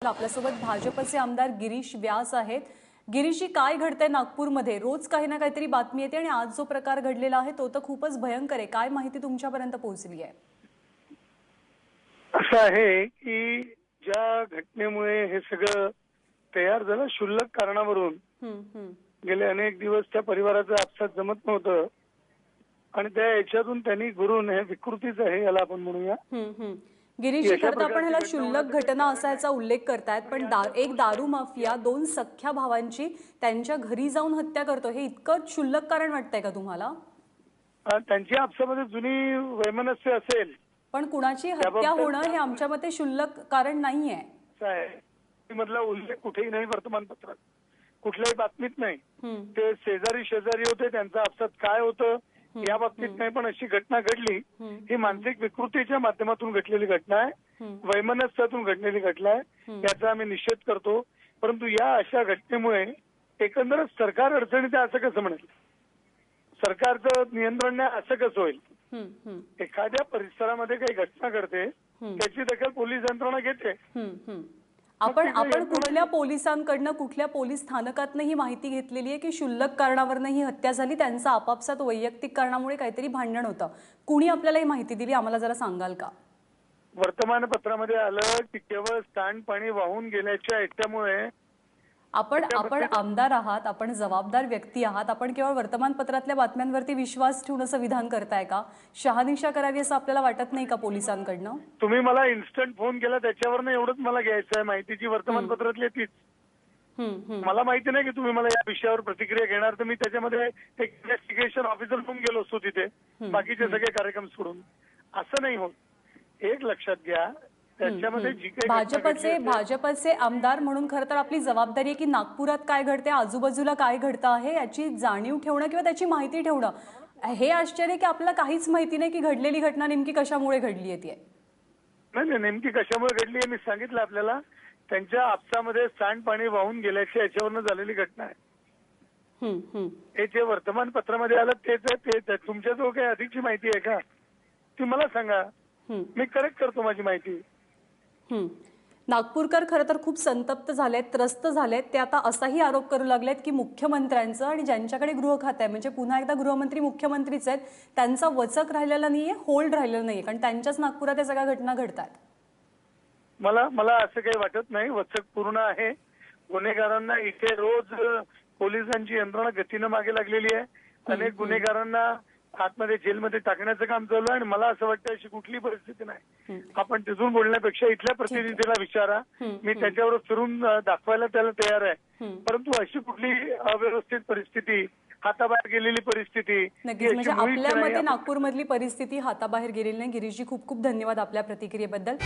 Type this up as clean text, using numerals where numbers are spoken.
इथं आपल्यासोबत भाजपचे आमदार गिरीश व्यास आहेत। गिरीशजी, काय घडतंय नागपूरमध्ये? रोज काही ना काहीतरी बातमी येते आणि आज जो प्रकार घडलेला आहे तो तर खूपच भयंकर आहे। काय माहिती तुमच्यापर्यंत पोहोचली आहे? असं आहे की ज्या घटनेमुळे हे सगळं तयार झालं क्षुल्लक कारणावरून गेले अनेक दिवस त्या परिवाराचं आपसात जमत नव्हतं आणि त्या याच्यातून त्यांनी घुरून हे विकृतीच आहे याला आपण म्हणूया। गिरीशजी, खरं तर आपण ह्याला क्षुल्लक घटना असायचा उल्लेख करतायत, पण एक दारू माफिया दोन सख्ख्या भावांची त्यांच्या घरी जाऊन हत्या करतो, हे इतकं क्षुल्लक कारण वाटतंय का तुम्हाला? त्यांची आपसामध्ये जुनी वैमनस्य असेल, पण कुणाची हत्या होणं हे आमच्या मते क्षुल्लक कारण नाहीये। मधला उल्लेख कुठेही नाही, वर्तमानपत्रात कुठल्याही बातमीत नाही। ते शेजारी शेजारी होते, त्यांचं आपसात काय होतं या बाबतीत नाही, पण अशी घटना घडली ही मानसिक विकृतीच्या माध्यमातून घडलेली घटना आहे, वैमनस्यातून घडलेली घटना आहे, याचा आम्ही निषेध करतो। परंतु या अशा घटनेमुळे एकंदरच सरकार अडचणीत आहे असं कसं म्हणेल? सरकारचं नियंत्रण नाही असं कसं होईल? एखाद्या परिसरामध्ये काही घटना घडते त्याची दखल पोलीस यंत्रणा घेते। आपण कुठल्या पोलिसांकडनं, कुठल्या पोलीस स्थानकातनं ही माहिती घेतलेली आहे की क्षुल्लक कारणावरनं ही हत्या झाली, त्यांचं आपापसात वैयक्तिक कारणामुळे काहीतरी भांडण होतं? कुणी आपल्याला ही माहिती दिली, आम्हाला जरा सांगाल का? वर्तमानपत्रामध्ये आलं की केवळ सांडपाणी वाहून गेल्याच्या याच्यामुळे आपण आमदार आहात, आपण जबाबदार व्यक्ती आहात, आपण केवळ वर्तमानपत्रातल्या बातम्यांवरती विश्वास ठेवून असं विधान करताय का? शहानिशा करावी असं आपल्याला वाटत नाही का पोलिसांकडनं? तुम्ही मला इन्स्टंट फोन केला त्याच्यावरनं एवढंच मला घ्यायचं आहे, माहितीची वर्तमानपत्रातली तीच। मला माहिती नाही की तुम्ही मला या विषयावर प्रतिक्रिया घेणार, तर मी त्याच्यामध्ये एक इन्व्हेस्टिगेशन ऑफिसर म्हणून गेलो असतो तिथे, बाकीचे सगळे कार्यक्रम सोडून। असं नाही होत, एक लक्षात घ्या, त्याच्यामध्ये जी काही भाजपचे आमदार म्हणून खरं तर आपली जबाबदारी आहे की नागपुरात काय घडते, आजूबाजूला काय घडतं आहे याची जाणीव ठेवणं किंवा त्याची माहिती ठेवणं। हे आश्चर्य की आपल्याला काहीच माहिती नाही की घडलेली घटना नेमकी कशामुळे घडली आहे ती। नाही, नेमकी कशामुळे घडली हे मी सांगितलं आपल्याला, त्यांच्या आपसामध्ये सांडपाणी वाहून गेल्याच्या याच्यावरनं झालेली घटना आहे। हे जे वर्तमानपत्रामध्ये आलं तेच तुमच्याजवळ काही अधिकची माहिती आहे का? ती मला सांगा, मी करेक्ट करतो माझी माहिती। नागपूरकर खरं तर खूप संतप्त झालेत, त्रस्त झालेत। ते आता असाही आरोप करू लागलेत की मुख्यमंत्र्यांचं आणि ज्यांच्याकडे गृह खातं आहे, म्हणजे पुन्हा एकदा गृहमंत्री मुख्यमंत्रीच आहेत, त्यांचा वचक राहिलेला नाहीये, होल्ड राहिलेला नाहीये, कारण त्यांच्याच नागपुरात या सगळ्या घटना घडतात। मला असं काही वाटत नाही, वचक पूर्ण आहे। गुन्हेगारांना इथे रोज पोलिसांची यंत्रणा गतीनं मागे लागलेली आहे, अनेक गुन्हेगारांना आतमध्ये जेलमध्ये टाकण्याचं काम चालू आहे आणि मला असं वाटतं अशी कुठली परिस्थिती नाही। आपण तिथून बोलण्यापेक्षा इथल्या प्रतिनिधीला विचारा, मी त्याच्यावर फिरून दाखवायला त्याला तयार आहे। परंतु अशी कुठली अव्यवस्थित परिस्थिती, हाताबाहेर गेलेली परिस्थिती, नक्कीच, म्हणजे आपल्या मते नागपूरमधली परिस्थिती हाताबाहेर गेलेली नाही। गिरीशजी, खूप खूप धन्यवाद आपल्या प्रतिक्रियेबद्दल।